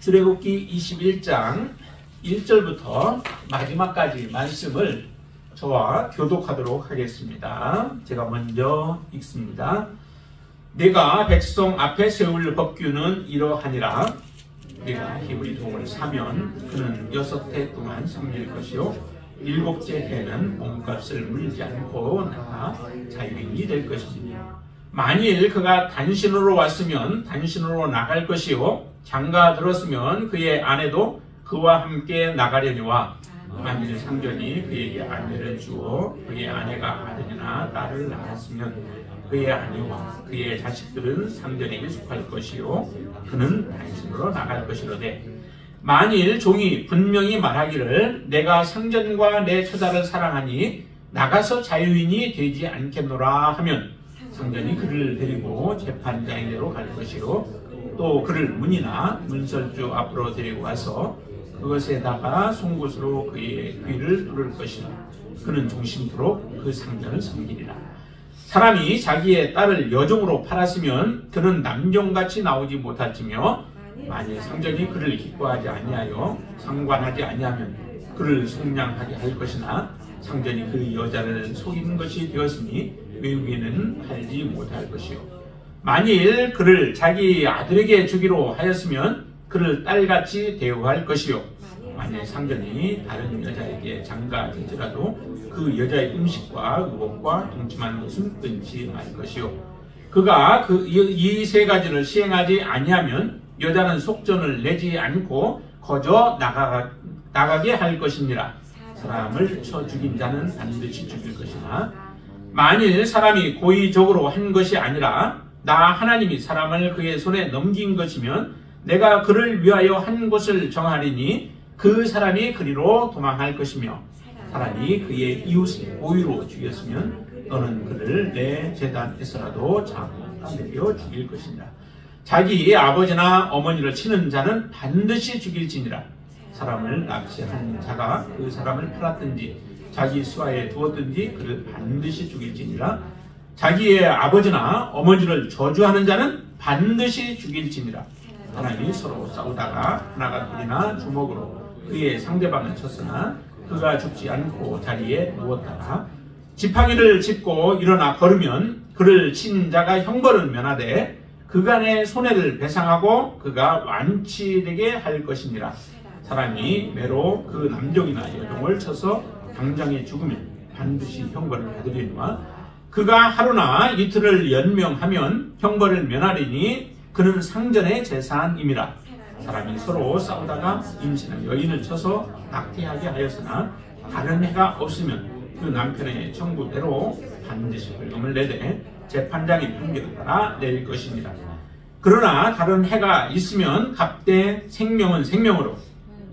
출애굽기 21장 1절부터 마지막까지 말씀을 저와 교독하도록 하겠습니다. 제가 먼저 읽습니다. 내가 백성 앞에 세울 법규는 이러하니라. 내가 히브리 종을 사면 그는 6해 동안 섬길 것이요 7째 해는 몸값을 물지 않고 나가 자유인이 될 것이니라. 만일 그가 단신으로 왔으면 단신으로 나갈 것이요 장가 들었으면 그의 아내도 그와 함께 나가려니와 만일 상전이 그에게 아내를 주어 그의 아내가 아들이나 딸을 낳았으면 그의 아내와 그의 자식들은 상전에게 속할 것이요 그는 단신으로 나갈 것이로되 만일 종이 분명히 말하기를 내가 상전과 내 처자를 사랑하니 나가서 자유인이 되지 않겠노라 하면 상전이 그를 데리고 재판장에게로 갈 것이요 또 그를 문이나 문설주 앞으로 데리고 와서 그것에다가 송곳으로 그의 귀를 뚫을 것이요 그는 종신토록 그 상전을 섬기리라. 사람이 자기의 딸을 여종으로 팔았으면 그는 남종같이 나오지 못할지며 만일 상전이 그를 기뻐하지 아니하여 상관하지 아니하면 그를 속량하게 할 것이나 상전이 그 여자를 속이는 것이 되었으니 외국에는 팔지 못할 것이요 만일 그를 자기 아들에게 주기로 하였으면 그를 딸같이 대우할 것이요 만일 상전이 다른 여자에게 장가들지라도 그 여자의 음식과 의복과 동침하는 것은 끊지 말 것이요 그가 이 세 가지를 시행하지 아니하면 여자는 속전을 내지 않고 거저 나가게 할 것이니라. 사람을 쳐 죽인 자는 반드시 죽일 것이나 만일 사람이 고의적으로 한 것이 아니라 나 하나님이 사람을 그의 손에 넘긴 것이면 내가 그를 위하여 한 곳을 정하리니 그 사람이 그리로 도망할 것이며 사람이 그의 이웃을 고의로 죽였으면 너는 그를 내 제단에서라도 잡아 죽일 것이니라. 자기 아버지나 어머니를 치는 자는 반드시 죽일지니라. 사람을 납치한 자가 그 사람을 팔았든지 자기 수하에 두었든지 그를 반드시 죽일지니라. 자기의 아버지나 어머니를 저주하는 자는 반드시 죽일지니라. 하나님이 서로 싸우다가 하나가 돌이나 주먹으로 그의 상대방을 쳤으나 그가 죽지 않고 자리에 누웠다가 지팡이를 짚고 일어나 걸으면 그를 친 자가 형벌은 면하되 그간의 손해를 배상하고 그가 완치되게 할 것이니라. 사람이 매로 그 남종이나 여종을 쳐서 당장에 죽으면 반드시 형벌을 받으리니와 그가 하루나 이틀을 연명하면 형벌을 면하리니 그는 상전의 재산임이라. 사람이 서로 싸우다가 임신한 여인을 쳐서 낙태하게 하였으나 다른 해가 없으면 그 남편의 청구대로 반드시 벌금을 내되 재판장의 판결을 따라 낼 것입니다. 그러나 다른 해가 있으면 갑대 생명은 생명으로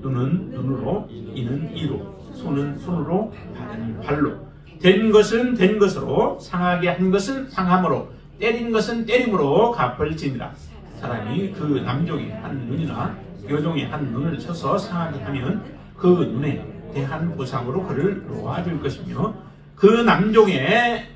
눈은 눈으로 이는 이로 손은 손으로 발은 발로 된 것은 된 것으로 상하게 한 것은 상함으로 때린 것은 때림으로 갚을지니라. 사람이 그 남종의 한 눈이나 여종의 한 눈을 쳐서 상하게 하면 그 눈에 대한 보상으로 그를 놓아줄 것이며 그 남종의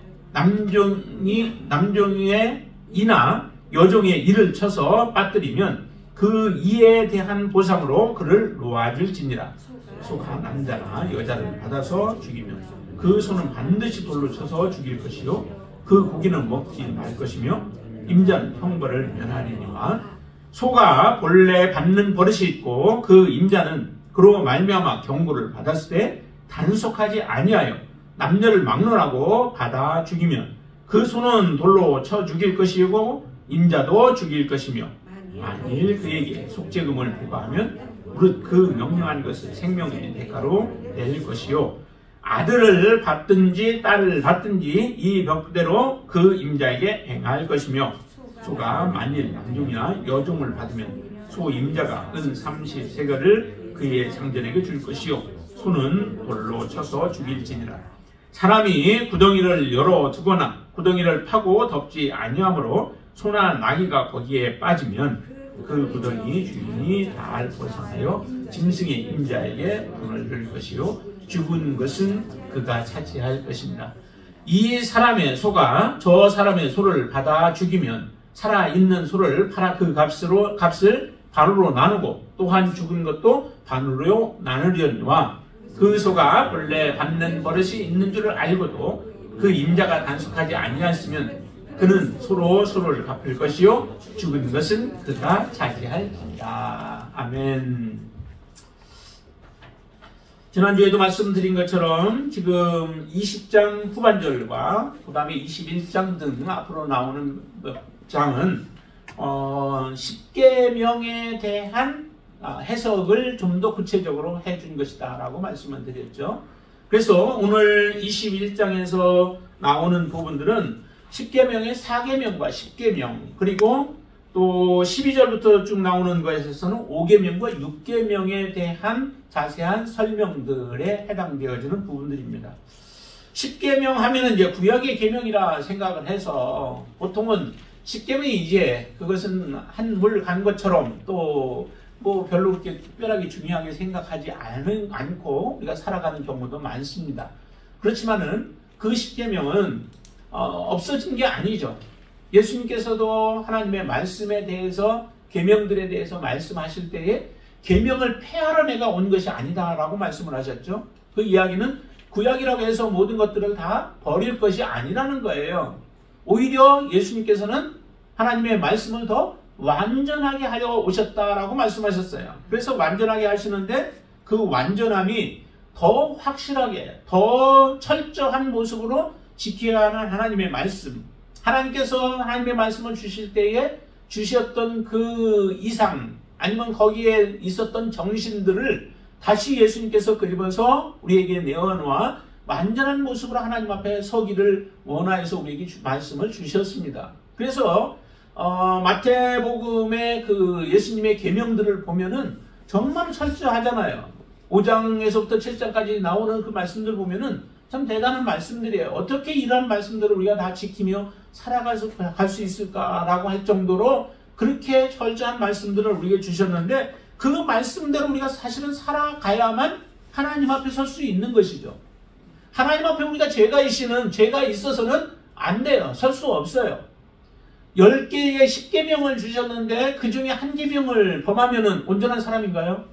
이나 여종의 이를 쳐서 빠뜨리면 그 이에 대한 보상으로 그를 놓아줄지니라. 소가 남자나 여자를 받아서 죽이면 그 소는 반드시 돌로 쳐서 죽일 것이요 그 고기는 먹지 말 것이며 임자는 형벌을 면하리니와 소가 본래 받는 버릇이 있고 그 임자는 그로 말미암아 경고를 받았을 때 단속하지 아니하여 남녀를 막론하고 받아 죽이면 그 소는 돌로 쳐 죽일 것이고 임자도 죽일 것이며 만일 그에게 속죄금을 부과하면 무릇 그 명령한 것을 생명의 대가로 낼 것이요 아들을 받든지 딸을 받든지 이 벽대로 그 임자에게 행할 것이며 소가 만일 남종이나 여종을 받으면 소 임자가 은 30세겔을 그의 상전에게 줄 것이요 소는 돌로 쳐서 죽일지니라. 사람이 구덩이를 열어 두거나 구덩이를 파고 덮지 아니하므로 소나 나귀가 거기에 빠지면 그 구덩이 주인이 다 보상하여 짐승의 임자에게 돈을 줄 것이요 죽은 것은 그가 차지할 것입니다. 이 사람의 소가 저 사람의 소를 받아 죽이면 살아있는 소를 팔아 그 값을 반으로 나누고 또한 죽은 것도 반으로 나누려니와 그 소가 본래 받는 버릇이 있는 줄을 알고도 그 임자가 단속하지 아니하였으면 그는 서로를 갚을 것이요 죽은 것은 그가 차지할지니라. 아멘. 지난주에도 말씀드린 것처럼 지금 20장 후반절과 그 다음에 21장 등 앞으로 나오는 장은 10계명에 대한 해석을 좀 더 구체적으로 해준 것이다 라고 말씀을 드렸죠. 그래서 오늘 21장에서 나오는 부분들은 10계명의 4계명과 10계명 그리고 또 12절부터 쭉 나오는 것에서는 5계명과 6계명에 대한 자세한 설명들에 해당되어지는 부분들입니다. 10계명 하면은 이제 구약의 계명이라 생각을 해서 보통은 10계명이 이제 그것은 한 물 간 것처럼 또 뭐 별로 그렇게 특별하게 중요하게 생각하지 않고 우리가 살아가는 경우도 많습니다. 그렇지만은 그 10계명은 없어진 게 아니죠. 예수님께서도 하나님의 말씀에 대해서 계명들에 대해서 말씀하실 때에 계명을 폐하러 내가 온 것이 아니다라고 말씀을 하셨죠. 그 이야기는 구약이라고 해서 모든 것들을 다 버릴 것이 아니라는 거예요. 오히려 예수님께서는 하나님의 말씀을 더 완전하게 하려 오셨다라고 말씀하셨어요. 그래서 완전하게 하시는데 그 완전함이 더 확실하게 더 철저한 모습으로 지켜야 하는 하나님의 말씀, 하나님께서 하나님의 말씀을 주실 때에 주셨던 그 이상 아니면 거기에 있었던 정신들을 다시 예수님께서 그리면서 우리에게 내어놓아 완전한 모습으로 하나님 앞에 서기를 원하여서 우리에게 말씀을 주셨습니다. 그래서 마태복음의 그 예수님의 계명들을 보면은 정말 철저하잖아요. 5장에서부터 7장까지 나오는 그 말씀들 보면은 참 대단한 말씀들이에요. 어떻게 이런 말씀들을 우리가 다 지키며 살아갈 수 있을까라고 할 정도로 그렇게 철저한 말씀들을 우리에게 주셨는데 그 말씀대로 우리가 사실은 살아가야만 하나님 앞에 설 수 있는 것이죠. 하나님 앞에 우리가 죄가 있어서는 안 돼요. 설 수 없어요. 10개의 10계명을 주셨는데 그 중에 한 계명을 범하면은 온전한 사람인가요?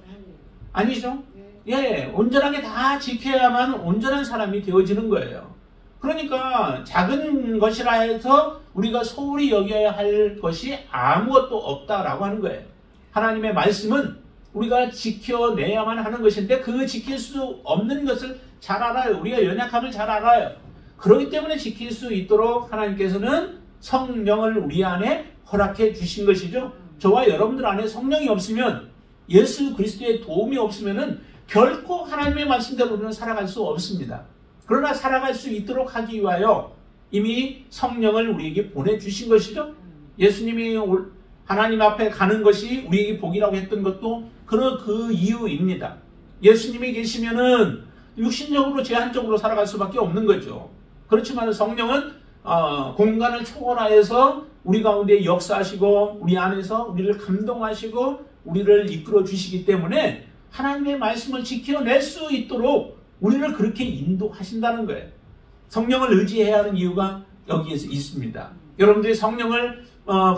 아니죠. 예, 온전하게 다 지켜야만 온전한 사람이 되어지는 거예요. 그러니까 작은 것이라 해서 우리가 소홀히 여겨야 할 것이 아무것도 없다라고 하는 거예요. 하나님의 말씀은 우리가 지켜내야만 하는 것인데 그 지킬 수 없는 것을 잘 알아요. 우리가 연약함을 잘 알아요. 그렇기 때문에 지킬 수 있도록 하나님께서는 성령을 우리 안에 허락해 주신 것이죠. 저와 여러분들 안에 성령이 없으면 예수 그리스도의 도움이 없으면은 결코 하나님의 말씀대로 우리는 살아갈 수 없습니다. 그러나 살아갈 수 있도록 하기 위하여 이미 성령을 우리에게 보내주신 것이죠. 예수님이 하나님 앞에 가는 것이 우리에게 복이라고 했던 것도 그 이유입니다. 예수님이 계시면은 육신적으로 제한적으로 살아갈 수밖에 없는 거죠. 그렇지만 성령은 공간을 초월하여서 우리 가운데 역사하시고 우리 안에서 우리를 감동하시고 우리를 이끌어 주시기 때문에 하나님의 말씀을 지켜낼 수 있도록 우리를 그렇게 인도하신다는 거예요. 성령을 의지해야 하는 이유가 여기에서 있습니다. 여러분들이 성령을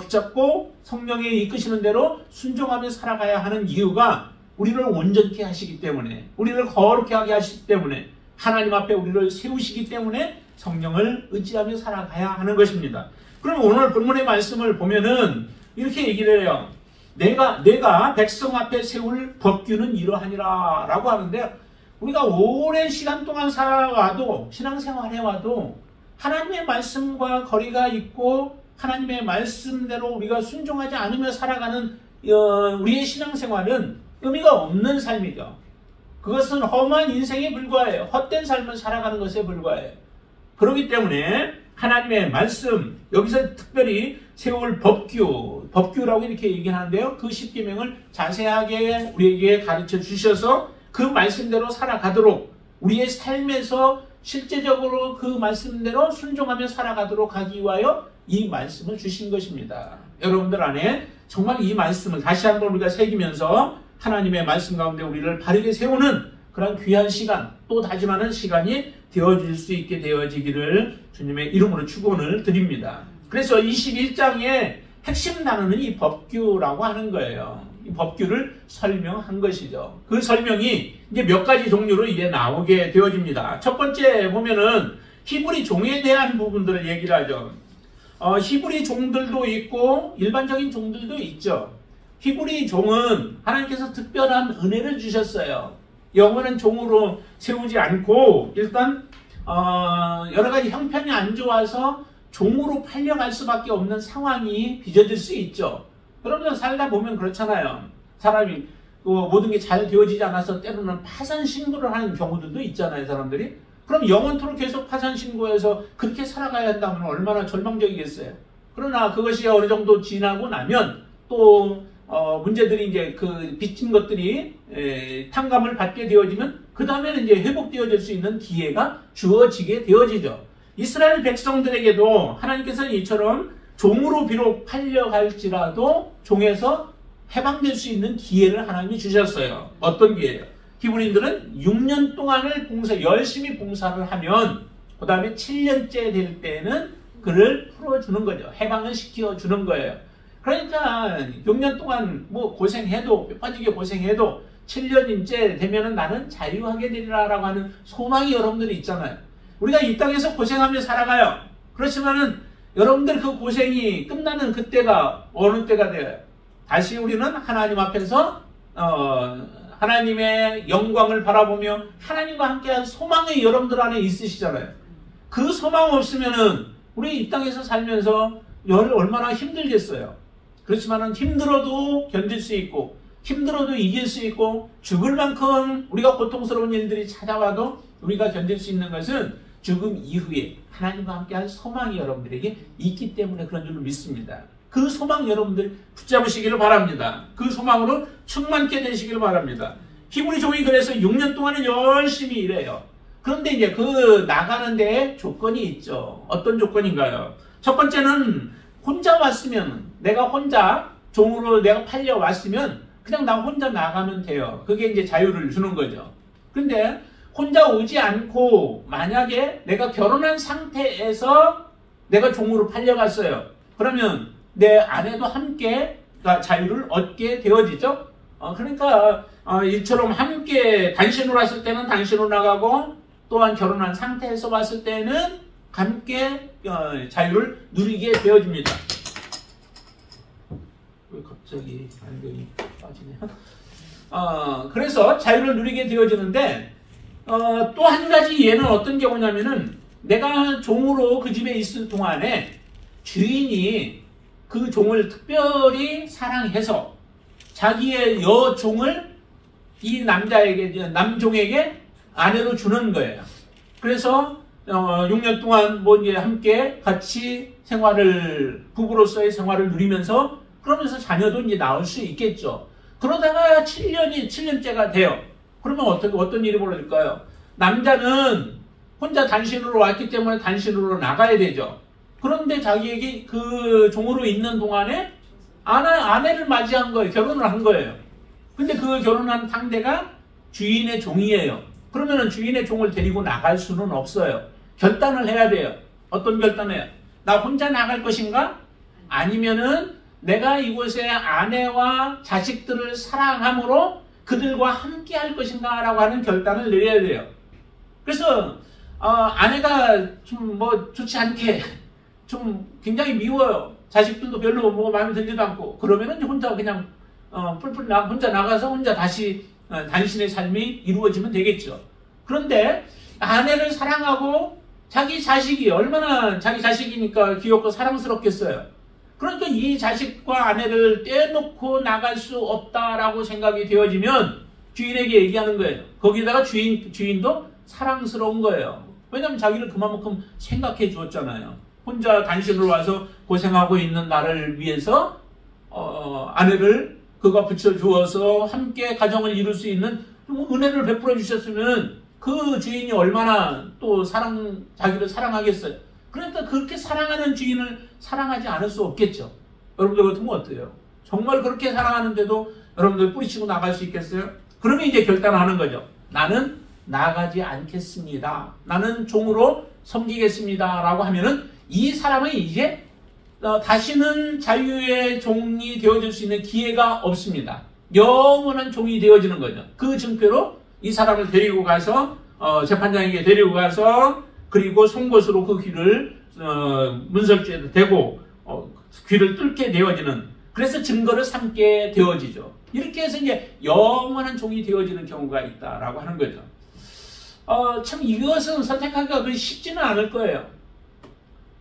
붙잡고 성령이 이끄시는 대로 순종하며 살아가야 하는 이유가 우리를 온전케 하시기 때문에 우리를 거룩케 하게 하시기 때문에 하나님 앞에 우리를 세우시기 때문에 성령을 의지하며 살아가야 하는 것입니다. 그럼 오늘 본문의 말씀을 보면은 이렇게 얘기를 해요. 내가 백성 앞에 세울 법규는 이러하니라 라고 하는데 우리가 오랜 시간 동안 살아와도 신앙생활 해와도 하나님의 말씀과 거리가 있고 하나님의 말씀대로 우리가 순종하지 않으며 살아가는 우리의 신앙생활은 의미가 없는 삶이죠. 그것은 험한 인생에 불과해요. 헛된 삶을 살아가는 것에 불과해요. 그렇기 때문에 하나님의 말씀, 여기서 특별히 세울 법규라고 이렇게 얘기하는데요. 그 10계명을 자세하게 우리에게 가르쳐 주셔서 그 말씀대로 살아가도록 우리의 삶에서 실제적으로 그 말씀대로 순종하며 살아가도록 하기 위하여 이 말씀을 주신 것입니다. 여러분들 안에 정말 이 말씀을 다시 한번 우리가 새기면서 하나님의 말씀 가운데 우리를 바르게 세우는 그런 귀한 시간, 또 다짐하는 시간이 되어질 수 있게 되어지기를 주님의 이름으로 축원을 드립니다. 그래서 21장의 핵심 단어는 이 법규라고 하는 거예요. 이 법규를 설명한 것이죠. 그 설명이 이제 몇 가지 종류로 이제 나오게 되어집니다. 첫 번째 보면은 히브리 종에 대한 부분들을 얘기를 하죠. 히브리 종들도 있고 일반적인 종들도 있죠. 히브리 종은 하나님께서 특별한 은혜를 주셨어요. 영원한 종으로 세우지 않고 일단 여러 가지 형편이 안 좋아서 종으로 팔려갈 수밖에 없는 상황이 빚어질 수 있죠. 그러면 살다 보면 그렇잖아요. 사람이 모든 게 잘 되어지지 않아서 때로는 파산 신고를 하는 경우들도 있잖아요, 사람들이. 그럼 영원토록 계속 파산 신고해서 그렇게 살아가야 한다면 얼마나 절망적이겠어요. 그러나 그것이 어느 정도 지나고 나면 또 문제들이 이제 그 빚진 것들이 탕감을 받게 되어지면 그 다음에는 이제 회복되어질 수 있는 기회가 주어지게 되어지죠. 이스라엘 백성들에게도 하나님께서는 이처럼 종으로 비록 팔려갈지라도 종에서 해방될 수 있는 기회를 하나님이 주셨어요. 어떤 기회예요? 히브리인들은 6년 동안을 열심히 봉사를 하면 그 다음에 7년째 될 때는 그를 풀어주는 거죠. 해방을 시켜주는 거예요. 그러니까 6년 동안 뭐 고생해도 뼈 빠지게 고생해도 7년째 되면은 나는 자유하게 되리라라고 하는 소망이 여러분들이 있잖아요. 우리가 이 땅에서 고생하며 살아가요. 그렇지만은 여러분들 그 고생이 끝나는 그때가 어느 때가 돼요? 다시 우리는 하나님 앞에서 하나님의 영광을 바라보며 하나님과 함께한 소망이 여러분들 안에 있으시잖아요. 그 소망 없으면은 우리 이 땅에서 살면서 얼마나 힘들겠어요. 그렇지만은 힘들어도 견딜 수 있고 힘들어도 이길 수 있고 죽을 만큼 우리가 고통스러운 일들이 찾아와도 우리가 견딜 수 있는 것은 죽음 이후에 하나님과 함께한 소망이 여러분들에게 있기 때문에 그런 줄로 믿습니다. 그 소망 여러분들 붙잡으시기를 바랍니다. 그 소망으로 충만케 되시기를 바랍니다. 히브리 종이 그래서 6년 동안은 열심히 일해요. 그런데 이제 그 나가는 데에 조건이 있죠. 어떤 조건인가요? 첫 번째는 혼자 왔으면 내가 혼자 종으로 내가 팔려 왔으면 그냥 나 혼자 나가면 돼요. 그게 이제 자유를 주는 거죠. 근데 혼자 오지 않고 만약에 내가 결혼한 상태에서 내가 종으로 팔려갔어요. 그러면 내 아내도 함께 자유를 얻게 되어지죠. 그러니까 이처럼 함께 단신으로 왔을 때는 단신으로 나가고 또한 결혼한 상태에서 왔을 때는 함께 자유를 누리게 되어집니다. 왜 갑자기 안경이 빠지네요. 그래서 자유를 누리게 되어지는데 또 한 가지 예는 어떤 경우냐면은 내가 종으로 그 집에 있을 동안에 주인이 그 종을 특별히 사랑해서 자기의 여종을 이 남종에게 아내로 주는 거예요. 그래서 6년 동안 뭐 이제 함께 같이 부부로서의 생활을 누리면서 그러면서 자녀도 이제 낳을 수 있겠죠. 그러다가 7년째가 돼요. 그러면 어떤 일이 벌어질까요? 남자는 혼자 단신으로 왔기 때문에 단신으로 나가야 되죠. 그런데 자기에게 그 종으로 있는 동안에 아내를 맞이한 거예요. 결혼을 한 거예요. 근데 그 결혼한 상대가 주인의 종이에요. 그러면은 주인의 종을 데리고 나갈 수는 없어요. 결단을 해야 돼요. 어떤 결단을 해요? 나 혼자 나갈 것인가? 아니면은 내가 이곳에 아내와 자식들을 사랑함으로 그들과 함께 할 것인가? 라고 하는 결단을 내려야 돼요. 그래서 아내가 좀 좋지 않게 좀 굉장히 미워요. 자식들도 별로 마음에 들지도 않고 그러면은 혼자 그냥 혼자 나가서 혼자 다시 단신의 삶이 이루어지면 되겠죠. 그런데 아내를 사랑하고 자기 자식이 얼마나 자기 자식이니까 귀엽고 사랑스럽겠어요. 그러니까 이 자식과 아내를 떼놓고 나갈 수 없다라고 생각이 되어지면 주인에게 얘기하는 거예요. 거기다가 주인도 사랑스러운 거예요. 왜냐하면 자기를 그만큼 생각해 주었잖아요. 혼자 단신으로 와서 고생하고 있는 나를 위해서 아내를 그가 붙여주어서 함께 가정을 이룰 수 있는 은혜를 베풀어 주셨으면 그 주인이 얼마나 또 자기를 사랑하겠어요. 그러니까 그렇게 사랑하는 주인을 사랑하지 않을 수 없겠죠. 여러분들 같으면 어때요? 정말 그렇게 사랑하는데도 여러분들 뿌리치고 나갈 수 있겠어요? 그러면 이제 결단하는 거죠. 나는 나가지 않겠습니다. 나는 종으로 섬기겠습니다. 라고 하면은 이 사람은 이제 다시는 자유의 종이 되어줄 수 있는 기회가 없습니다. 영원한 종이 되어지는 거죠. 그 증표로 이 사람을 데리고 가서 재판장에게 데리고 가서 그리고 송곳으로 그 귀를 문설주에도 대고 귀를 뚫게 되어지는, 그래서 증거를 삼게 되어지죠. 이렇게 해서 이제 영원한 종이 되어지는 경우가 있다라고 하는 거죠. 참 이것은 선택하기가 쉽지는 않을 거예요.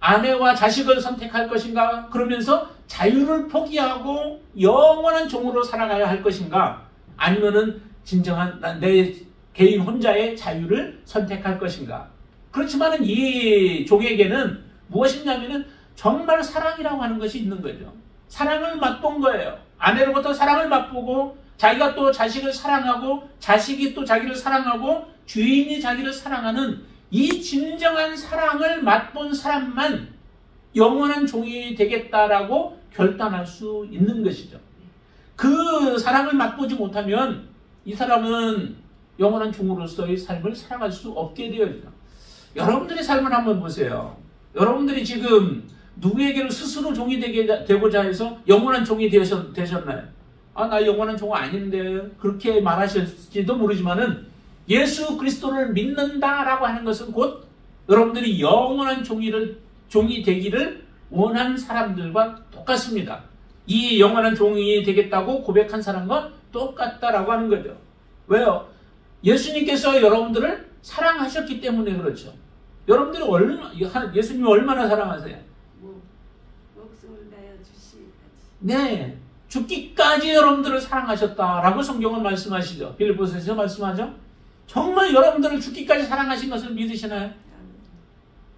아내와 자식을 선택할 것인가? 그러면서 자유를 포기하고 영원한 종으로 살아가야 할 것인가? 아니면은 진정한 내 개인 혼자의 자유를 선택할 것인가? 그렇지만은 이 종에게는 무엇이냐면은 정말 사랑이라고 하는 것이 있는 거죠. 사랑을 맛본 거예요. 아내로부터 사랑을 맛보고 자기가 또 자식을 사랑하고 자식이 또 자기를 사랑하고 주인이 자기를 사랑하는 이 진정한 사랑을 맛본 사람만 영원한 종이 되겠다라고 결단할 수 있는 것이죠. 그 사랑을 맛보지 못하면 이 사람은 영원한 종으로서의 삶을 살아갈 수 없게 되어지죠. 여러분들의 삶을 한번 보세요. 여러분들이 지금 누구에게로 스스로 종이 되고자 해서 영원한 종이 되셨나요? 나 영원한 종 아닌데, 그렇게 말하실지도 모르지만은 예수 그리스도를 믿는다라고 하는 것은 곧 여러분들이 영원한 종이 되기를 원한 사람들과 똑같습니다. 이 영원한 종이 되겠다고 고백한 사람과 똑같다라고 하는 거죠. 왜요? 예수님께서 여러분들을 사랑하셨기 때문에 그렇죠. 여러분들이 예수님이 얼마나 사랑하세요? 목숨을 다여 주시기까지. 네, 죽기까지 여러분들을 사랑하셨다라고 성경은 말씀하시죠. 빌립보서에서 말씀하죠. 정말 여러분들을 죽기까지 사랑하신 것을 믿으시나요?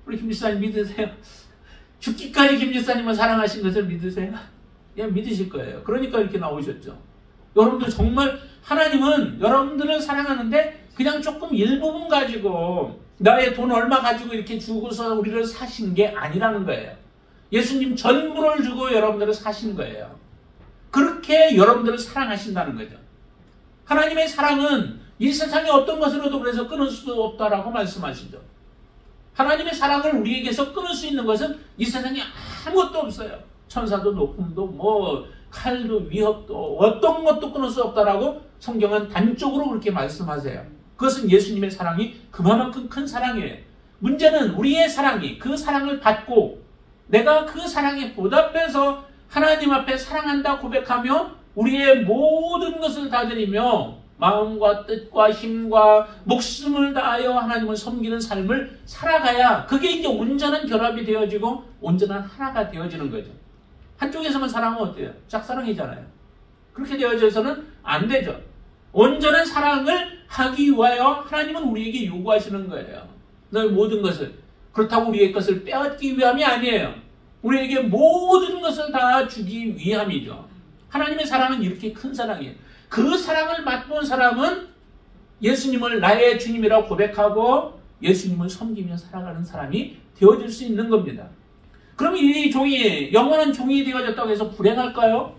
우리 김 집사님 믿으세요? 죽기까지 김 집사님을 사랑하신 것을 믿으세요? 예, 믿으실 거예요. 그러니까 이렇게 나오셨죠. 여러분들 정말 하나님은 여러분들을 사랑하는데 그냥 조금 일부분 가지고 나의 돈 얼마 가지고 이렇게 주고서 우리를 사신 게 아니라는 거예요. 예수님 전부를 주고 여러분들을 사신 거예요. 그렇게 여러분들을 사랑하신다는 거죠. 하나님의 사랑은 이 세상의 어떤 것으로도 그래서 끊을 수 없다라고 말씀하시죠. 하나님의 사랑을 우리에게서 끊을 수 있는 것은 이 세상에 아무것도 없어요. 천사도 높음도 칼도 위협도 어떤 것도 끊을 수 없다라고 성경은 단적으로 그렇게 말씀하세요. 그것은 예수님의 사랑이 그만큼 큰 사랑이에요. 문제는 우리의 사랑이 그 사랑을 받고 내가 그 사랑에 보답해서 하나님 앞에 사랑한다 고백하며 우리의 모든 것을 다 드리며 마음과 뜻과 힘과 목숨을 다하여 하나님을 섬기는 삶을 살아가야 그게 이제 온전한 결합이 되어지고 온전한 하나가 되어지는 거죠. 한쪽에서만 사랑하면 어때요? 짝사랑이잖아요. 그렇게 되어져서는 안 되죠. 온전한 사랑을 하기 위하여 하나님은 우리에게 요구하시는 거예요. 너의 모든 것을. 그렇다고 우리의 것을 빼앗기 위함이 아니에요. 우리에게 모든 것을 다 주기 위함이죠. 하나님의 사랑은 이렇게 큰 사랑이에요. 그 사랑을 맛본 사람은 예수님을 나의 주님이라고 고백하고 예수님을 섬기며 살아가는 사람이 되어질 수 있는 겁니다. 그럼 이 종이 영원한 종이 되어졌다고 해서 불행할까요?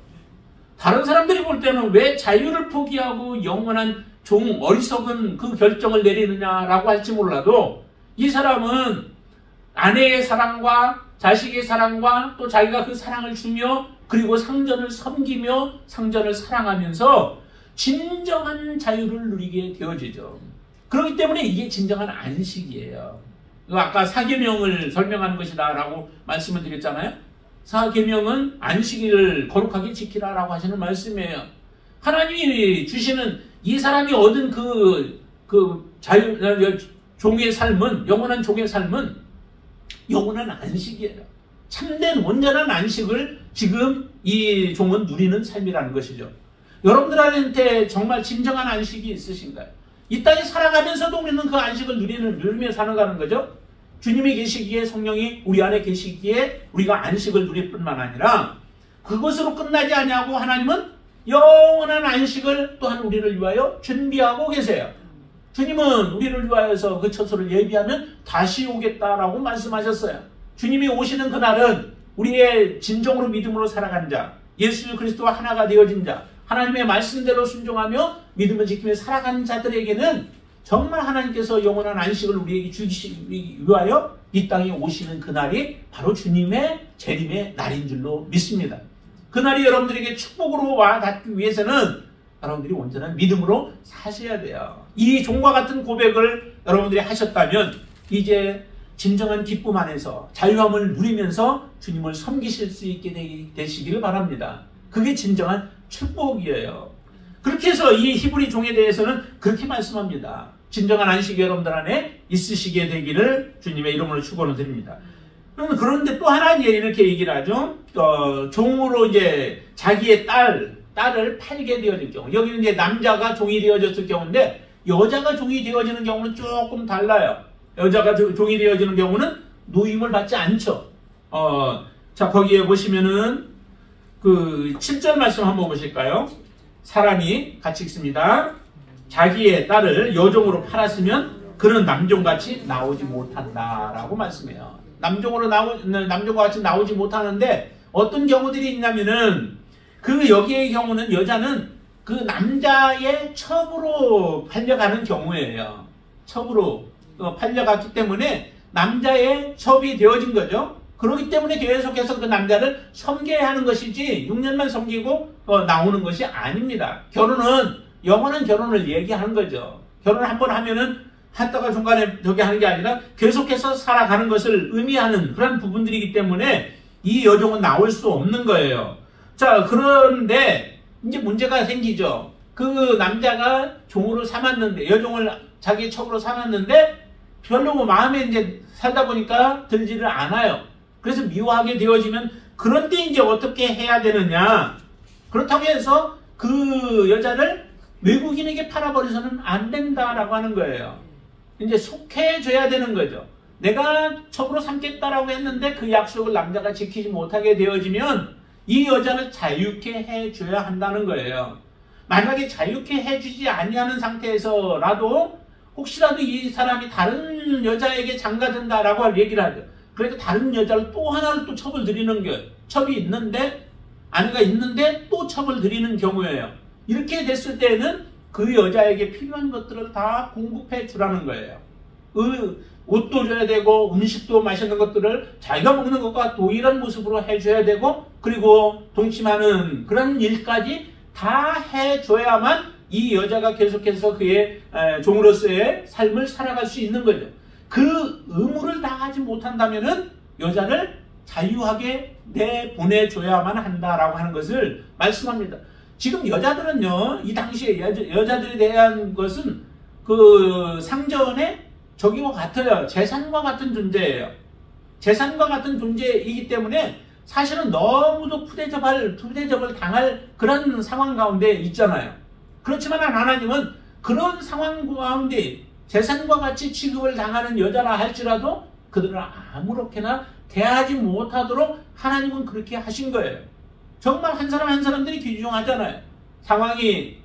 다른 사람들이 볼 때는 왜 자유를 포기하고 영원한 종, 어리석은 그 결정을 내리느냐라고 할지 몰라도 이 사람은 아내의 사랑과 자식의 사랑과 또 자기가 그 사랑을 주며 그리고 상전을 섬기며 상전을 사랑하면서 진정한 자유를 누리게 되어지죠. 그렇기 때문에 이게 진정한 안식이에요. 아까 사계명을 설명하는 것이다 라고 말씀을 드렸잖아요. 사계명은 안식일을 거룩하게 지키라라고 하시는 말씀이에요. 하나님이 주시는 이 사람이 얻은 종의 삶은, 영원한 종의 삶은 영원한 안식이에요. 참된 온전한 안식을 지금 이 종은 누리는 삶이라는 것이죠. 여러분들한테 정말 진정한 안식이 있으신가요? 이 땅에 살아가면서도 우리는 그 안식을 누리며 살아가는 거죠. 주님이 계시기에, 성령이 우리 안에 계시기에 우리가 안식을 누릴 뿐만 아니라 그것으로 끝나지 아니하고 하나님은 영원한 안식을 또한 우리를 위하여 준비하고 계세요. 주님은 우리를 위하여서 그 처소를 예비하면 다시 오겠다라고 말씀하셨어요. 주님이 오시는 그날은 우리의 진정으로 믿음으로 살아간 자, 예수 그리스도와 하나가 되어진 자, 하나님의 말씀대로 순종하며 믿음을 지키며 살아간 자들에게는 정말 하나님께서 영원한 안식을 우리에게 주시기 위하여 이 땅에 오시는 그날이 바로 주님의 재림의 날인 줄로 믿습니다. 그날이 여러분들에게 축복으로 와 닿기 위해서는 여러분들이 온전한 믿음으로 사셔야 돼요. 이 종과 같은 고백을 여러분들이 하셨다면 이제 진정한 기쁨 안에서 자유함을 누리면서 주님을 섬기실 수 있게 되시기를 바랍니다. 그게 진정한 축복이에요. 그렇게 해서 이 히브리 종에 대해서는 그렇게 말씀합니다. 진정한 안식이 여러분들 안에 있으시게 되기를 주님의 이름으로 축원을 드립니다. 그런데 또 하나 이렇게 얘기를 하죠. 종으로 이제 자기의 딸을 팔게 되어질 경우, 여기는 이제 남자가 종이 되어졌을 경우인데 여자가 종이 되어지는 경우는 조금 달라요. 여자가 종이 되어지는 경우는 노임을 받지 않죠. 자, 거기에 보시면은 그 7절 말씀 한번 보실까요? 사람이 같이 읽습니다. 자기의 딸을 여종으로 팔았으면 그는 남종같이 나오지 못한다라고 말씀해요. 남종과 같이 나오지 못하는데 어떤 경우들이 있냐면은 그 여기의 경우는 여자는 그 남자의 첩으로 팔려가는 경우예요. 첩으로 팔려갔기 때문에 남자의 첩이 되어진 거죠. 그렇기 때문에 계속해서 그 남자를 섬겨야 하는 것이지 6년만 섬기고 나오는 것이 아닙니다. 결혼은 영원한 결혼을 얘기하는 거죠. 결혼을 한번 하면은 하다가 중간에 저기 하는 게 아니라 계속해서 살아가는 것을 의미하는 그런 부분들이기 때문에 이 여종은 나올 수 없는 거예요. 자, 그런데 이제 문제가 생기죠. 그 남자가 종으로 삼았는데, 여종을 자기 첩으로 삼았는데 별로 마음에 이제 살다 보니까 들지를 않아요. 그래서 미워하게 되어지면, 그런데 이제 어떻게 해야 되느냐. 그렇다고 해서 그 여자를 외국인에게 팔아버려서는 안 된다라고 하는 거예요. 이제 속해줘야 되는 거죠. 내가 첩으로 삼겠다라고 했는데 그 약속을 남자가 지키지 못하게 되어지면 이 여자는 자유케 해줘야 한다는 거예요. 만약에 자유케 해주지 아니하는 상태에서라도 혹시라도 이 사람이 다른 여자에게 장가든다라고 얘기를 하죠. 그러니까 다른 여자를 또 하나를 또 첩을 들이는 게, 첩이 있는데, 아내가 있는데 또 첩을 들이는 경우예요. 이렇게 됐을 때는 그 여자에게 필요한 것들을 다 공급해 주라는 거예요. 옷도 줘야 되고 음식도 맛있는 것들을 자기가 먹는 것과 동일한 모습으로 해줘야 되고, 그리고 동침하는 그런 일까지 다 해줘야만 이 여자가 계속해서 그의 종으로서의 삶을 살아갈 수 있는 거죠. 그 의무를 다하지 못한다면은 여자를 자유하게 내보내줘야만 한다라고 하는 것을 말씀합니다. 지금 여자들은요, 이 당시에 여자들에 대한 것은 그 상전의 저기와 같아요. 재산과 같은 존재예요. 재산과 같은 존재이기 때문에 사실은 너무도 푸대접을 당할 그런 상황 가운데 있잖아요. 그렇지만 하나님은 그런 상황 가운데 재산과 같이 취급을 당하는 여자라 할지라도 그들을 아무렇게나 대하지 못하도록 하나님은 그렇게 하신 거예요. 정말 한 사람 한 사람들이 귀중하잖아요. 상황이,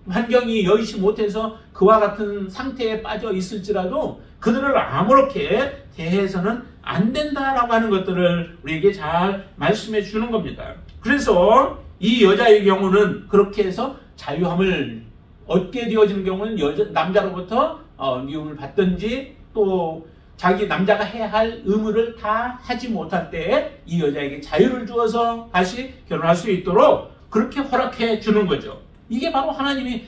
환경이 여의치 못해서 그와 같은 상태에 빠져 있을지라도 그들을 아무렇게 대해서는 안 된다라고 하는 것들을 우리에게 잘 말씀해 주는 겁니다. 그래서 이 여자의 경우는 그렇게 해서 자유함을 얻게 되어지는 경우는 남자로부터 미움을 받든지 또 자기 남자가 해야 할 의무를 다 하지 못할 때에 이 여자에게 자유를 주어서 다시 결혼할 수 있도록 그렇게 허락해 주는 거죠. 이게 바로 하나님이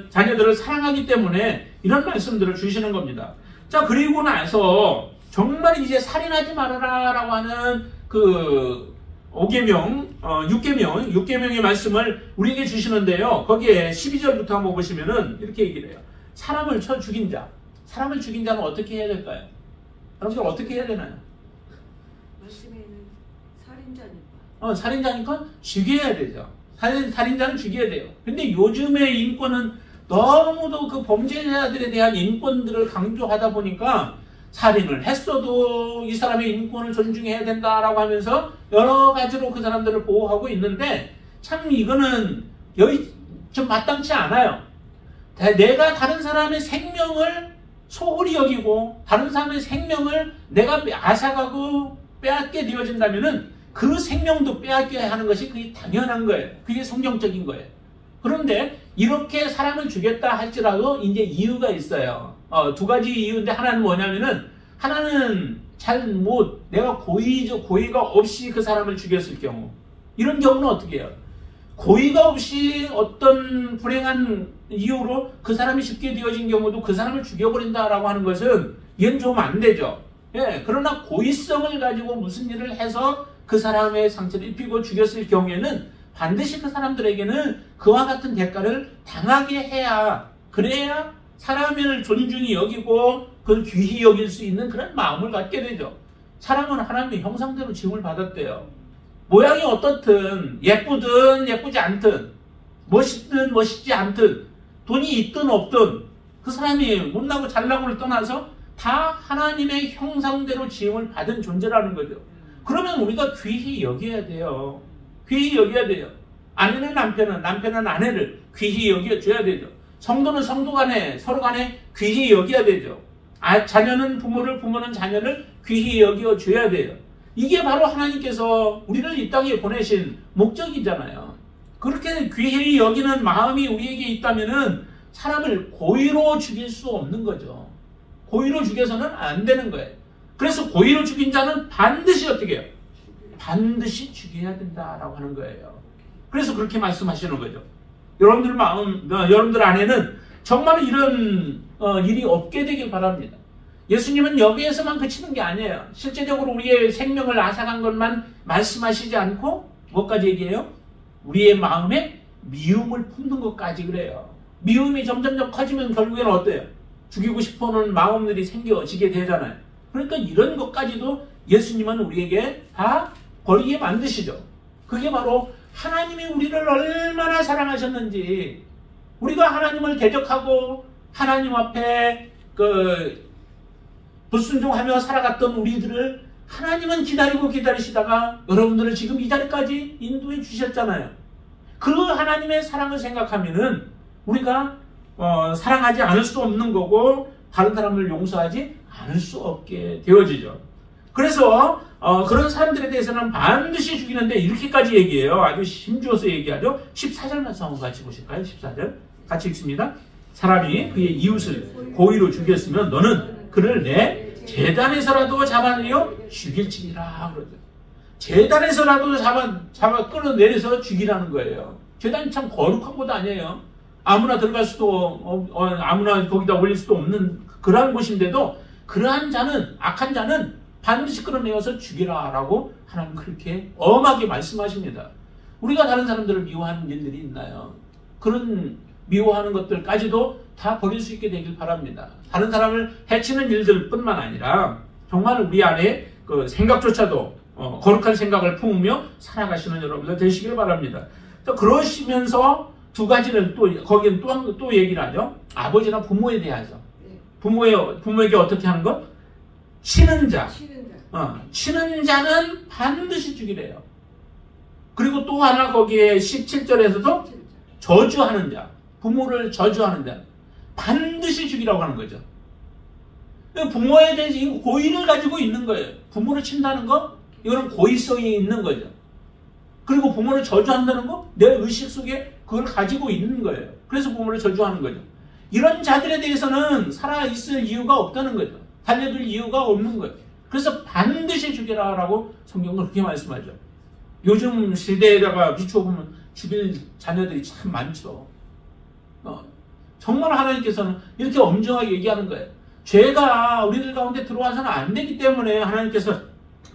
자녀들을 사랑하기 때문에 이런 말씀들을 주시는 겁니다. 자, 그리고 나서 정말 이제 살인하지 말아라 라고 하는 그 5계명, 6계명의 말씀을 우리에게 주시는데요. 거기에 12절부터 한번 보시면은 이렇게 얘기를 해요. 사람을 쳐 죽인 자. 사람을 죽인 자는 어떻게 해야 될까요? 여러분들 어떻게 해야 되나요? 말씀에는 살인자니까. 살인자니까 죽여야 되죠. 살인자는 죽여야 돼요. 근데 요즘의 인권은 너무도 그 범죄자들에 대한 인권들을 강조하다 보니까 살인을 했어도 이 사람의 인권을 존중해야 된다라고 하면서 여러 가지로 그 사람들을 보호하고 있는데 참 이거는 좀 마땅치 않아요. 내가 다른 사람의 생명을 소홀히 여기고 다른 사람의 생명을 내가 앗아가고 빼앗게 되어진다면은 그 생명도 빼앗겨야 하는 것이 그게 당연한 거예요. 그게 성경적인 거예요. 그런데 이렇게 사람을 죽였다 할지라도 이제 이유가 있어요. 두 가지 이유인데 하나는 뭐냐면은 하나는 내가 고의가 없이 그 사람을 죽였을 경우, 이런 경우는 어떻게 해요? 고의가 없이 어떤 불행한 이유로 그 사람이 쉽게 되어진 경우도 그 사람을 죽여버린다라고 하는 것은 이건 좀 안 되죠. 예, 그러나 고의성을 가지고 무슨 일을 해서 그 사람의 상처를 입히고 죽였을 경우에는 반드시 그 사람들에게는 그와 같은 대가를 당하게 해야, 그래야 사람을 존중히 여기고 그걸 귀히 여길 수 있는 그런 마음을 갖게 되죠. 사람은 하나님의 형상대로 지음을 받았대요. 모양이 어떻든, 예쁘든 예쁘지 않든, 멋있든 멋있지 않든, 돈이 있든 없든, 그 사람이 못나고 잘나고를 떠나서 다 하나님의 형상대로 지음을 받은 존재라는 거죠. 그러면 우리가 귀히 여겨야 돼요. 귀히 여겨야 돼요. 아내는 남편은, 남편은 아내를 귀히 여겨줘야 되죠. 성도는 성도 간에, 서로 간에 귀히 여겨야 되죠. 자녀는 부모를, 부모는 자녀를 귀히 여겨줘야 돼요. 이게 바로 하나님께서 우리를 이 땅에 보내신 목적이잖아요. 그렇게 귀히 여기는 마음이 우리에게 있다면은 사람을 고의로 죽일 수 없는 거죠. 고의로 죽여서는 안 되는 거예요. 그래서 고의로 죽인 자는 반드시 어떻게 해요? 반드시 죽여야 된다라고 하는 거예요. 그래서 그렇게 말씀하시는 거죠. 여러분들 마음, 여러분들 안에는 정말 이런 일이 없게 되길 바랍니다. 예수님은 여기에서만 그치는 게 아니에요. 실제적으로 우리의 생명을 앗아간 것만 말씀하시지 않고 뭐까지 얘기해요? 우리의 마음에 미움을 품는 것까지 그래요. 미움이 점점점 커지면 결국에는 어때요? 죽이고 싶어하는 마음들이 생겨지게 되잖아요. 그러니까 이런 것까지도 예수님은 우리에게 다 버리게 만드시죠. 그게 바로 하나님이 우리를 얼마나 사랑하셨는지, 우리가 하나님을 대적하고 하나님 앞에 불순종하며 살아갔던 우리들을 하나님은 기다리고 기다리시다가 여러분들을 지금 이 자리까지 인도해 주셨잖아요. 그 하나님의 사랑을 생각하면은 우리가 사랑하지 않을 수 없는 거고 다른 사람을 용서하지 않을 수 없게 되어지죠. 그래서 그런 사람들에 대해서는 반드시 죽이는데 이렇게까지 얘기해요. 아주 힘주어서 얘기하죠. 14절 말씀 한번 같이 보실까요? 14절 같이 읽습니다. 사람이 그의 이웃을 고의로 죽였으면 너는 그를 내 제단에서라도 잡아내어 죽일지니라 그러죠. 제단에서라도 잡아 끌어내려서 죽이라는 거예요. 제단이 참 거룩한 곳 아니에요. 아무나 들어갈 수도 아무나 거기다 올릴 수도 없는 그러한 곳인데도 그러한 자는, 악한 자는 반드시 끌어내어서 죽이라라고 하나님 그렇게 엄하게 말씀하십니다. 우리가 다른 사람들을 미워하는 일들이 있나요? 그런 미워하는 것들까지도 다 버릴 수 있게 되길 바랍니다. 다른 사람을 해치는 일들 뿐만 아니라 정말 우리 안에 그 생각조차도 거룩한 생각을 품으며 살아가시는 여러분들 되시길 바랍니다. 그러시면서 두 가지를 거기는 또 얘기를 하죠. 아버지나 부모에 대해서. 부모에게 어떻게 하는 것? 치는 자. 치는 자는 반드시 죽이래요. 그리고 또 하나 거기에 17절에서도 저주하는 자. 부모를 저주하는 자. 반드시 죽이라고 하는 거죠. 부모에 대해서 이 고의를 가지고 있는 거예요. 부모를 친다는 거, 이거는 고의성이 있는 거죠. 그리고 부모를 저주한다는 거, 내 의식 속에 그걸 가지고 있는 거예요. 그래서 부모를 저주하는 거죠. 이런 자들에 대해서는 살아있을 이유가 없다는 거죠. 달려들 이유가 없는 거예요. 그래서 반드시 죽여라라고 성경은 그렇게 말씀하죠. 요즘 시대에다가 비춰보면 죽일 자녀들이 참 많죠. 정말 하나님께서는 이렇게 엄정하게 얘기하는 거예요. 죄가 우리들 가운데 들어와서는 안 되기 때문에 하나님께서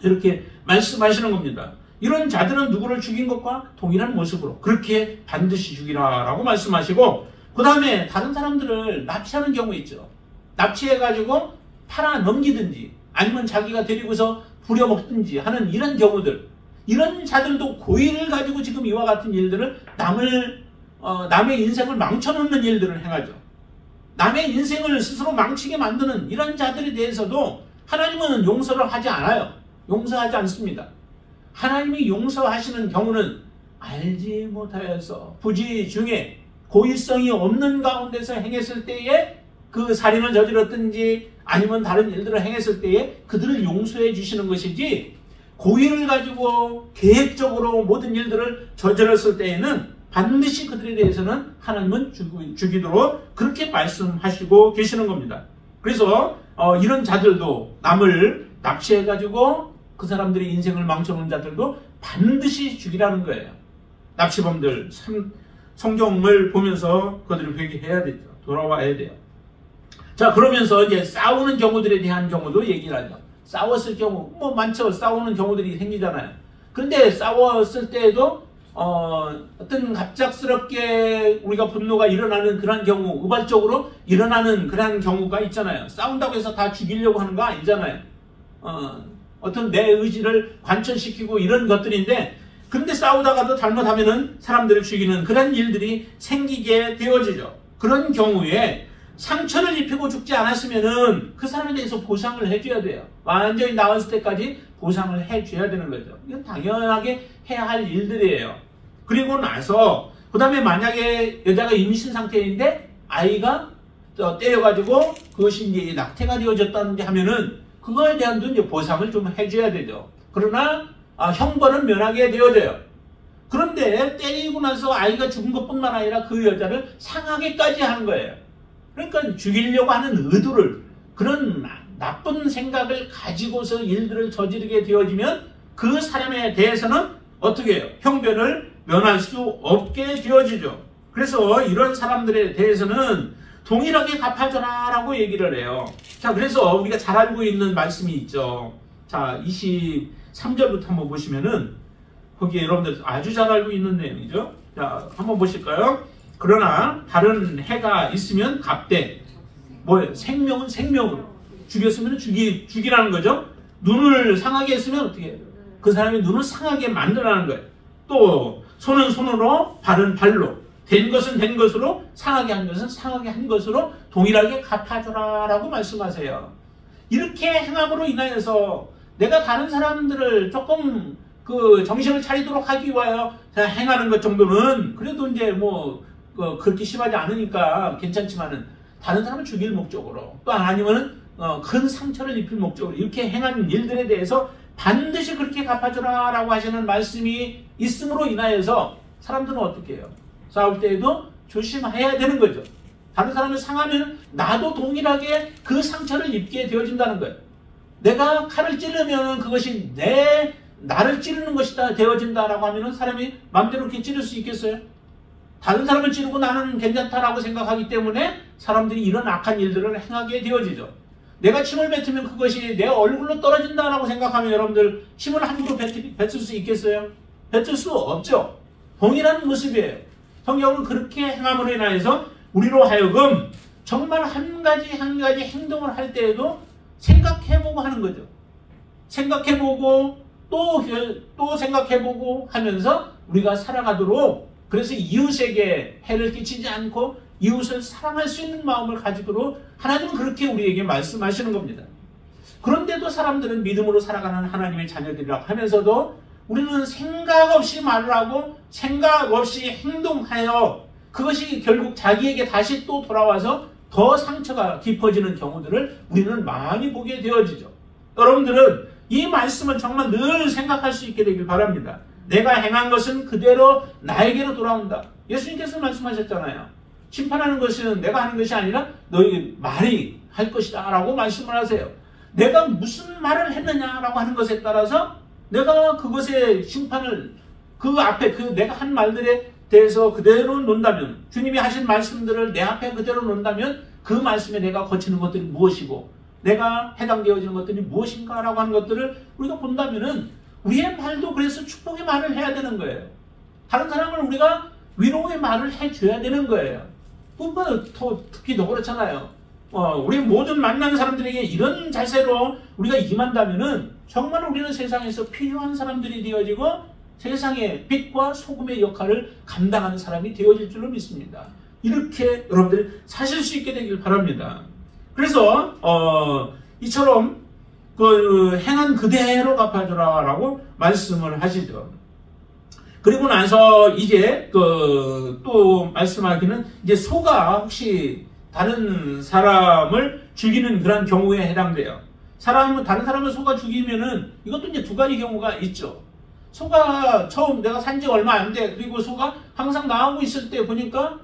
이렇게 말씀하시는 겁니다. 이런 자들은 누구를 죽인 것과 동일한 모습으로 그렇게 반드시 죽이라라고 말씀하시고, 그 다음에 다른 사람들을 납치하는 경우 있죠. 납치해가지고 팔아 넘기든지 아니면 자기가 데리고서 부려먹든지 하는 이런 경우들, 이런 자들도 고의를 가지고 지금 이와 같은 일들을 남의 인생을 망쳐놓는 일들을 행하죠. 남의 인생을 스스로 망치게 만드는 이런 자들에 대해서도 하나님은 용서를 하지 않아요. 용서하지 않습니다. 하나님이 용서하시는 경우는 알지 못하여서 부지 중에 고의성이 없는 가운데서 행했을 때에 그 살인을 저질렀든지 아니면 다른 일들을 행했을 때에 그들을 용서해 주시는 것이지, 고의를 가지고 계획적으로 모든 일들을 저질렀을 때에는 반드시 그들에 대해서는 하나님은 죽이도록 그렇게 말씀하시고 계시는 겁니다. 그래서 이런 자들도, 남을 납치해가지고 그 사람들의 인생을 망쳐놓은 자들도 반드시 죽이라는 거예요. 납치범들 성경을 보면서 그들을 회개해야 되죠. 돌아와야 돼요. 자, 그러면서 이제 싸우는 경우들에 대한 경우도 얘기를 하죠. 싸웠을 경우 뭐 많죠. 싸우는 경우들이 생기잖아요. 그런데 싸웠을 때에도 어떤 갑작스럽게 우리가 분노가 일어나는 그런 경우, 우발적으로 일어나는 그런 경우가 있잖아요. 싸운다고 해서 다 죽이려고 하는 거 아니잖아요. 어떤 내 의지를 관철시키고 이런 것들인데, 근데 싸우다가도 잘못하면은 사람들을 죽이는 그런 일들이 생기게 되어지죠. 그런 경우에 상처를 입히고 죽지 않았으면은 그 사람에 대해서 보상을 해줘야 돼요. 완전히 나았을 때까지 보상을 해줘야 되는 거죠. 이건 당연하게 해야 할 일들이에요. 그리고 나서 그 다음에 만약에 여자가 임신 상태인데 아이가 때려가지고 그것이 이제 낙태가 되어졌다는지 하면은 그거에 대한 이제 보상을 좀 해줘야 되죠. 그러나 형벌은 면하게 되어져요. 그런데 때리고 나서 아이가 죽은 것뿐만 아니라 그 여자를 상하게까지 하는 거예요. 그러니까 죽이려고 하는 의도를, 그런 나쁜 생각을 가지고서 일들을 저지르게 되어지면 그 사람에 대해서는 어떻게 해요? 형벌을 면할 수 없게 되어지죠. 그래서 이런 사람들에 대해서는 동일하게 갚아줘라 라고 얘기를 해요. 자, 그래서 우리가 잘 알고 있는 말씀이 있죠. 자, 23절부터 한번 보시면은 거기에 여러분들 아주 잘 알고 있는 내용이죠. 자, 한번 보실까요? 그러나 다른 해가 있으면 갚되, 뭐예요? 생명은 생명으로, 죽였으면 죽이라는 거죠. 눈을 상하게 했으면 어떻게 해요? 그 사람의 눈을 상하게 만들라는 거예요. 또 손은 손으로, 발은 발로, 된 것은 된 것으로, 상하게 한 것은 상하게 한 것으로 동일하게 갚아줘라 라고 말씀하세요. 이렇게 행함으로 인하여서 내가 다른 사람들을 조금 그 정신을 차리도록 하기 위하여 행하는 것 정도는 그래도 이제 뭐 그렇게 심하지 않으니까 괜찮지만은, 다른 사람을 죽일 목적으로, 또 아니면은 큰 상처를 입힐 목적으로 이렇게 행한 일들에 대해서 반드시 그렇게 갚아주라 라고 하시는 말씀이 있음으로 인하여서 사람들은 어떻게 해요? 싸울 때에도 조심해야 되는 거죠. 다른 사람을 상하면 나도 동일하게 그 상처를 입게 되어진다는 거예요. 내가 칼을 찌르면 그것이 나를 찌르는 것이다 되어진다라고 하면은 사람이 마음대로 그렇게 찌를 수 있겠어요? 다른 사람을 찌르고 나는 괜찮다라고 생각하기 때문에 사람들이 이런 악한 일들을 행하게 되어지죠. 내가 침을 뱉으면 그것이 내 얼굴로 떨어진다라고 생각하면 여러분들 침을 함부로 뱉을 수 있겠어요? 뱉을 수 없죠. 동일한 모습이에요. 성경은 그렇게 행함으로 인하여서 우리로 하여금 정말 한 가지 행동을 할 때에도 생각해보고 하는 거죠. 생각해보고 또 생각해보고 하면서 우리가 살아가도록, 그래서 이웃에게 해를 끼치지 않고 이웃을 사랑할 수 있는 마음을 가지도록 하나님은 그렇게 우리에게 말씀하시는 겁니다. 그런데도 사람들은 믿음으로 살아가는 하나님의 자녀들이라 하면서도 우리는 생각 없이 말을 하고 생각 없이 행동하여 그것이 결국 자기에게 다시 또 돌아와서 더 상처가 깊어지는 경우들을 우리는 많이 보게 되어지죠. 여러분들은 이 말씀을 정말 늘 생각할 수 있게 되길 바랍니다. 내가 행한 것은 그대로 나에게로 돌아온다. 예수님께서 말씀하셨잖아요. 심판하는 것은 내가 하는 것이 아니라 너희 말이 할 것이다 라고 말씀을 하세요. 내가 무슨 말을 했느냐라고 하는 것에 따라서 내가 그것의 심판을, 그 앞에 내가 한 말들에 대해서 그대로 논다면, 주님이 하신 말씀들을 내 앞에 그대로 논다면 그 말씀에 내가 거치는 것들이 무엇이고 내가 해당되어지는 것들이 무엇인가 라고 하는 것들을 우리가 본다면은 우리의 말도 그래서 축복의 말을 해야 되는 거예요. 다른 사람을 우리가 위로의 말을 해줘야 되는 거예요. 특히 더 그렇잖아요. 우리 모든 만나는 사람들에게 이런 자세로 우리가 임한다면은 정말 우리는 세상에서 필요한 사람들이 되어지고 세상의 빛과 소금의 역할을 감당하는 사람이 되어질 줄로 믿습니다. 이렇게 여러분들이 사실 수 있게 되길 바랍니다. 그래서 이처럼 행한 그대로 갚아주라 라고 말씀을 하시죠. 그리고 나서 이제 또 말씀하기는, 이제 소가 혹시 다른 사람을 죽이는 그런 경우에 해당돼요. 다른 사람을 소가 죽이면은 이것도 이제 두 가지 경우가 있죠. 소가 처음 내가 산지 얼마 안 돼. 그리고 소가 항상 나오고 있을 때 보니까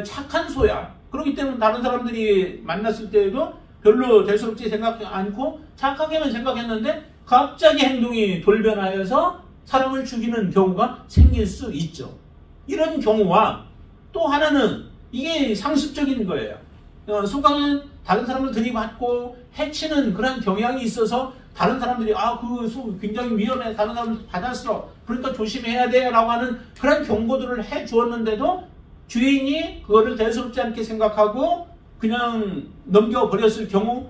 착한 소야. 그렇기 때문에 다른 사람들이 만났을 때에도 별로 대수롭지 생각하지 않고 착하게만 생각했는데 갑자기 행동이 돌변하여서 사람을 죽이는 경우가 생길 수 있죠. 이런 경우와 또 하나는 이게 상습적인 거예요. 소강은 다른 사람을 들이받고 해치는 그런 경향이 있어서 다른 사람들이 그 소 굉장히 위험해, 다른 사람들 받았어, 그러니까 조심해야 돼 라고 하는 그런 경고들을 해 주었는데도 주인이 그거를 대수롭지 않게 생각하고 그냥 넘겨버렸을 경우,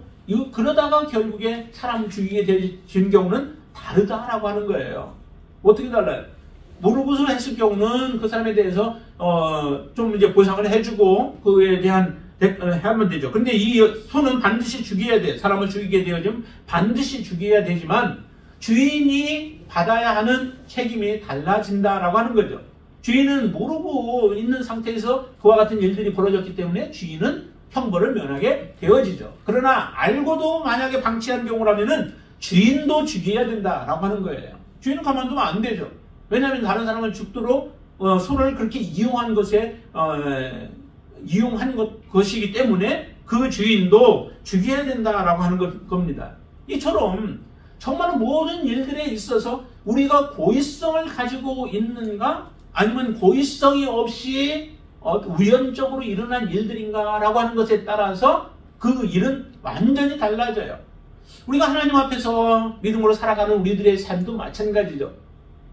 그러다가 결국에 사람을 죽이게 되는 경우는 다르다라고 하는 거예요. 어떻게 달라요? 모르고서 했을 경우는 그 사람에 대해서 좀 이제 보상을 해주고 그에 대한 하면 되죠. 근데 이 소는 반드시 죽여야 돼. 사람을 죽이게 되어지면 반드시 죽여야 되지만 주인이 받아야 하는 책임이 달라진다라고 하는 거죠. 주인은 모르고 있는 상태에서 그와 같은 일들이 벌어졌기 때문에 주인은 형벌을 면하게 되어지죠. 그러나 알고도 만약에 방치한 경우라면은 주인도 죽여야 된다라고 하는 거예요. 주인은 가만두면 안 되죠. 왜냐하면 다른 사람을 죽도록 소를 그렇게 이용한 것에 이용한 것이기 때문에 그 주인도 죽여야 된다라고 하는 겁니다. 이처럼 정말 모든 일들에 있어서 우리가 고의성을 가지고 있는가 아니면 고의성이 없이 우연적으로 일어난 일들인가 라고 하는 것에 따라서 그 일은 완전히 달라져요. 우리가 하나님 앞에서 믿음으로 살아가는 우리들의 삶도 마찬가지죠.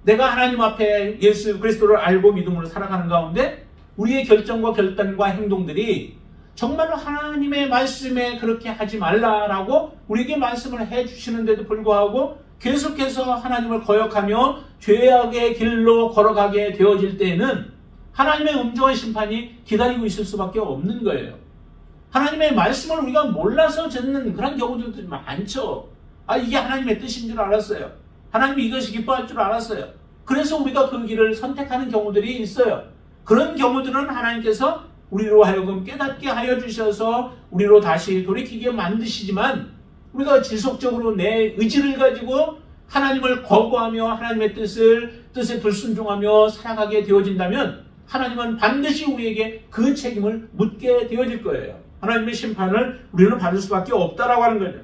내가 하나님 앞에 예수 그리스도를 알고 믿음으로 살아가는 가운데 우리의 결정과 결단과 행동들이 정말로 하나님의 말씀에 그렇게 하지 말라라고 우리에게 말씀을 해주시는데도 불구하고 계속해서 하나님을 거역하며 죄악의 길로 걸어가게 되어질 때에는 하나님의 엄정한 심판이 기다리고 있을 수밖에 없는 거예요. 하나님의 말씀을 우리가 몰라서 듣는 그런 경우들도 많죠. 이게 하나님의 뜻인 줄 알았어요. 하나님이 이것이 기뻐할 줄 알았어요. 그래서 우리가 그 길을 선택하는 경우들이 있어요. 그런 경우들은 하나님께서 우리로 하여금 깨닫게 하여 주셔서 우리로 다시 돌이키게 만드시지만 우리가 지속적으로 내 의지를 가지고 하나님을 거부하며 하나님의 뜻에 불순종하며 살아가게 되어진다면 하나님은 반드시 우리에게 그 책임을 묻게 되어질 거예요. 하나님의 심판을 우리는 받을 수밖에 없다라고 하는 거죠.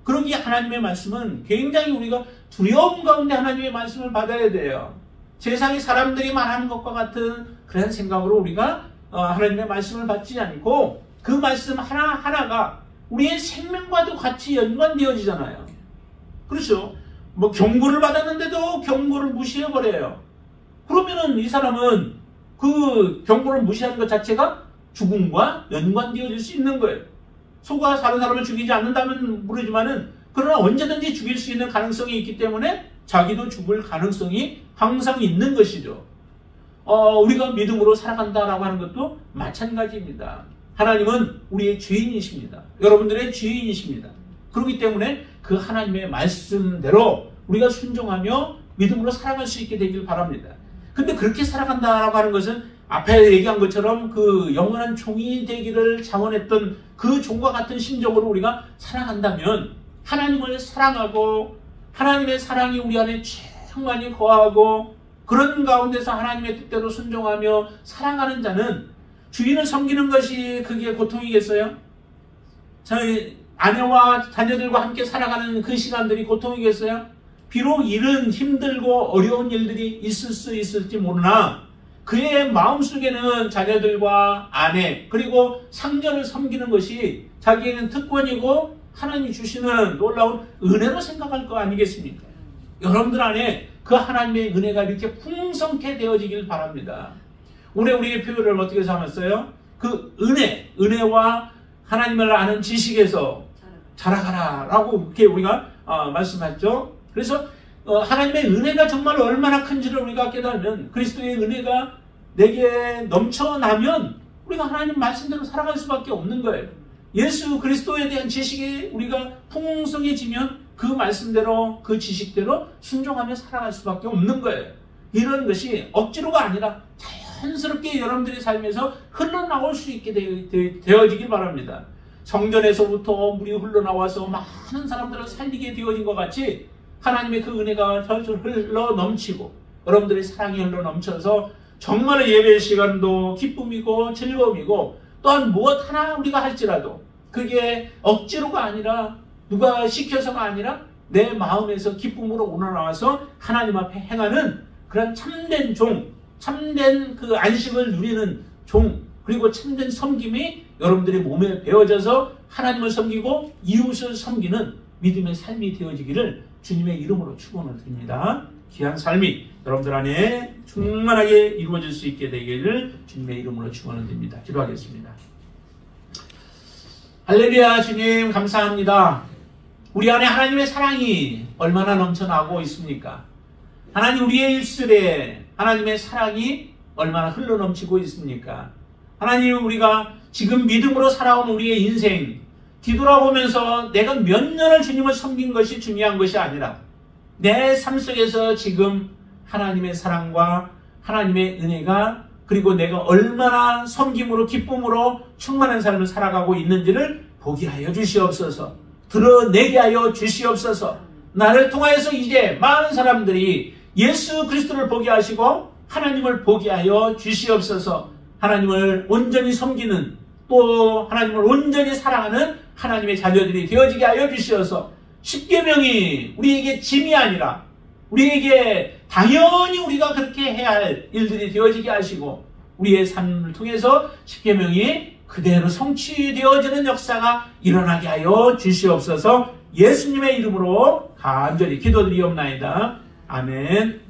그러기에 하나님의 말씀은 굉장히 우리가 두려움 가운데 하나님의 말씀을 받아야 돼요. 세상에 사람들이 말하는 것과 같은 그런 생각으로 우리가 하나님의 말씀을 받지 않고 그 말씀 하나하나가 우리의 생명과도 같이 연관되어지잖아요. 그렇죠? 경고를 받았는데도 경고를 무시해버려요. 그러면은 이 사람은 그 경고를 무시하는 것 자체가 죽음과 연관되어질 수 있는 거예요. 소가 다른 사람을 죽이지 않는다면 모르지만은 그러나 언제든지 죽일 수 있는 가능성이 있기 때문에 자기도 죽을 가능성이 항상 있는 것이죠. 우리가 믿음으로 살아간다라고 하는 것도 마찬가지입니다. 하나님은 우리의 주인이십니다. 여러분들의 주인이십니다. 그렇기 때문에 그 하나님의 말씀대로 우리가 순종하며 믿음으로 살아갈 수 있게 되길 바랍니다. 근데 그렇게 살아간다라고 하는 것은 앞에 얘기한 것처럼 그 영원한 종이 되기를 자원했던 그 종과 같은 심정으로 우리가 살아간다면 하나님을 사랑하고 하나님의 사랑이 우리 안에 충만히 거하고 그런 가운데서 하나님의 뜻대로 순종하며 살아가는 자는 주인을 섬기는 것이 그게 고통이겠어요? 저희 아내와 자녀들과 함께 살아가는 그 시간들이 고통이겠어요? 비록 일은 힘들고 어려운 일들이 있을 수 있을지 모르나 그의 마음속에는 자녀들과 아내 그리고 상전을 섬기는 것이 자기에게는 특권이고 하나님이 주시는 놀라운 은혜로 생각할 거 아니겠습니까? 여러분들 안에 그 하나님의 은혜가 이렇게 풍성케 되어지길 바랍니다. 오늘 우리의 표현을 어떻게 삼았어요? 그 은혜와 하나님을 아는 지식에서 자라가라 라고 이렇게 우리가 말씀했죠. 그래서 하나님의 은혜가 정말 얼마나 큰지를 우리가 깨달으면 그리스도의 은혜가 내게 넘쳐나면 우리가 하나님 말씀대로 살아갈 수밖에 없는 거예요. 예수 그리스도에 대한 지식이 우리가 풍성해지면 그 말씀대로 그 지식대로 순종하며 살아갈 수밖에 없는 거예요. 이런 것이 억지로가 아니라 자연스럽게 여러분들의 삶에서 흘러나올 수 있게 되어지길 바랍니다. 성전에서부터 물이 흘러나와서 많은 사람들을 살리게 되어진 것 같이 하나님의 그 은혜가 절절 흘러 넘치고 여러분들의 사랑이 흘러 넘쳐서 정말 예배 시간도 기쁨이고 즐거움이고 또한 무엇 하나 우리가 할지라도 그게 억지로가 아니라 누가 시켜서가 아니라 내 마음에서 기쁨으로 우러나와서 하나님 앞에 행하는 그런 참된 종, 참된 그 안식을 누리는 종, 그리고 참된 섬김이 여러분들의 몸에 배워져서 하나님을 섬기고 이웃을 섬기는 믿음의 삶이 되어지기를 주님의 이름으로 축원을 드립니다. 귀한 삶이 여러분들 안에 충만하게 이루어질 수 있게 되기를 주님의 이름으로 축원을 드립니다. 기도하겠습니다. 할렐루야. 주님 감사합니다. 우리 안에 하나님의 사랑이 얼마나 넘쳐나고 있습니까? 하나님, 우리의 입술에 하나님의 사랑이 얼마나 흘러넘치고 있습니까? 하나님, 우리가 지금 믿음으로 살아온 우리의 인생 뒤돌아보면서 내가 몇 년을 주님을 섬긴 것이 중요한 것이 아니라 내 삶 속에서 지금 하나님의 사랑과 하나님의 은혜가, 그리고 내가 얼마나 섬김으로 기쁨으로 충만한 삶을 살아가고 있는지를 보게 하여 주시옵소서. 드러내게 하여 주시옵소서. 나를 통하여서 이제 많은 사람들이 예수 그리스도를 보게 하시고 하나님을 보게 하여 주시옵소서. 하나님을 온전히 섬기는, 또 하나님을 온전히 사랑하는 하나님의 자녀들이 되어지게 하여 주시어서 십계명이 우리에게 짐이 아니라 우리에게 당연히 우리가 그렇게 해야 할 일들이 되어지게 하시고, 우리의 삶을 통해서 십계명이 그대로 성취되어지는 역사가 일어나게 하여 주시옵소서. 예수님의 이름으로 간절히 기도드리옵나이다. 아멘.